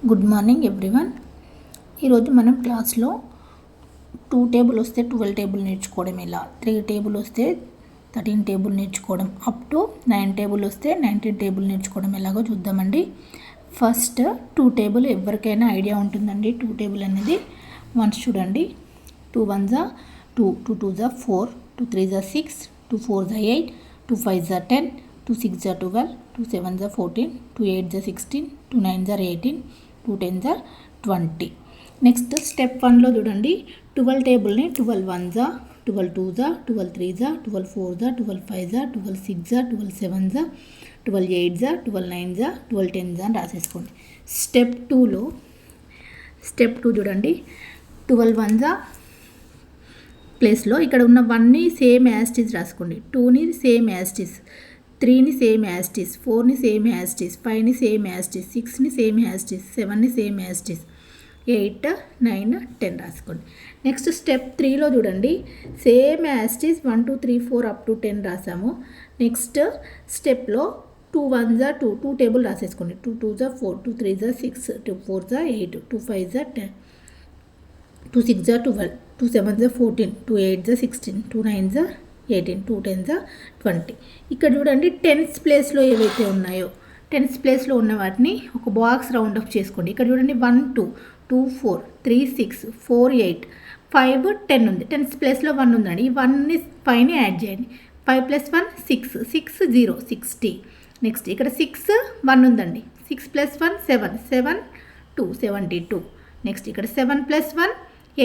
Good morning everyone. ఈరోజు మనం క్లాస్లో 2 టేబుల్ వస్తే 12 టేబుల్ నేర్చుకోవడం ఎలా, 3 టేబుల్ వస్తే 13 టేబుల్ నేర్చుకోవడం, అప్ టు 9 టేబుల్ వస్తే 19 టేబుల్ నేర్చుకోవడం ఎలాగో చూద్దామండి. ఫస్ట్ 2 టేబుల్ ఎవరికైనా ఐడియా ఉంటుందండి. 2 టేబుల్ అనేది వన్స్ చూడండి. 2 1s 2, 2 2s 4, 2 3s 6, 2 4s 8, 2 5s 10, 2 6s 12, 2 7s 14, 2 8s 16, 2 9s 18, 2 10s 20. Next step 1లో చూడండి. 12 టేబుల్ని 12 1s, 12 2s, 12 3s, 12 4s, 12 5s, 12 6s, 12 7s, 12 8s, 12 9s, 12 10s అని రాసేసుకోండి. స్టెప్ 2 చూడండి. 12 1s ప్లేస్లో ఇక్కడ ఉన్న 1ని సేమ్ యాస్టీస్ రాసుకోండి, 2ని సేమ్ యాస్టీస్, 3ని సేమ్ యాస్టీస్, 4ని సేమ్ యాస్టీస్, 5ని సేమ్ యాస్టీస్, 6ని సేమ్ యాస్టీస్, 7ని సేమ్ యాస్టీస్, 8 9 10 రాసుకోండి. నెక్స్ట్ స్టెప్ 3లో చూడండి. సేమ్ యాస్టీస్ 1 2 3 4 అప్ టు 10 రాసాము. నెక్స్ట్ స్టెప్లో 2 1s 2 table రాసేసుకోండి. 2 2s 4, 2 3s 6, 2 4s 8, 2 5s 10, 2 6s 12, 2 7s 14, 2 8s 16, 2 9s 18, 2 10s 20. ఇక్కడ చూడండి టెన్స్ ప్లేస్లో ఏవైతే ఉన్నాయో టెన్స్ ప్లేస్లో ఉన్న వాటిని ఒక బాక్స్ రౌండ్ అప్ చేసుకోండి. ఇక్కడ చూడండి 1 2, 2 4, 3 6, 4 8, 5 10 ఉంది. టెన్స్ ప్లేస్లో 1 ఉందండి. ఈ 1ని 5ని యాడ్ చేయండి. 5 + 1 6, 6 0 60. నెక్స్ట్ ఇక్కడ 6 1 ఉందండి. 6 + 1 7, 7 2 72. నెక్స్ట్ ఇక్కడ 7 + 1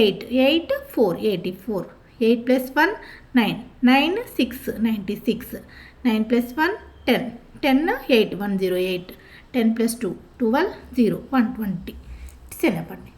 8, 8 4 84, 8 + 1 9, 9 6 96, 9 + 1 10, 10 8 108, 10 + 2 12 0 120. సెలపండి.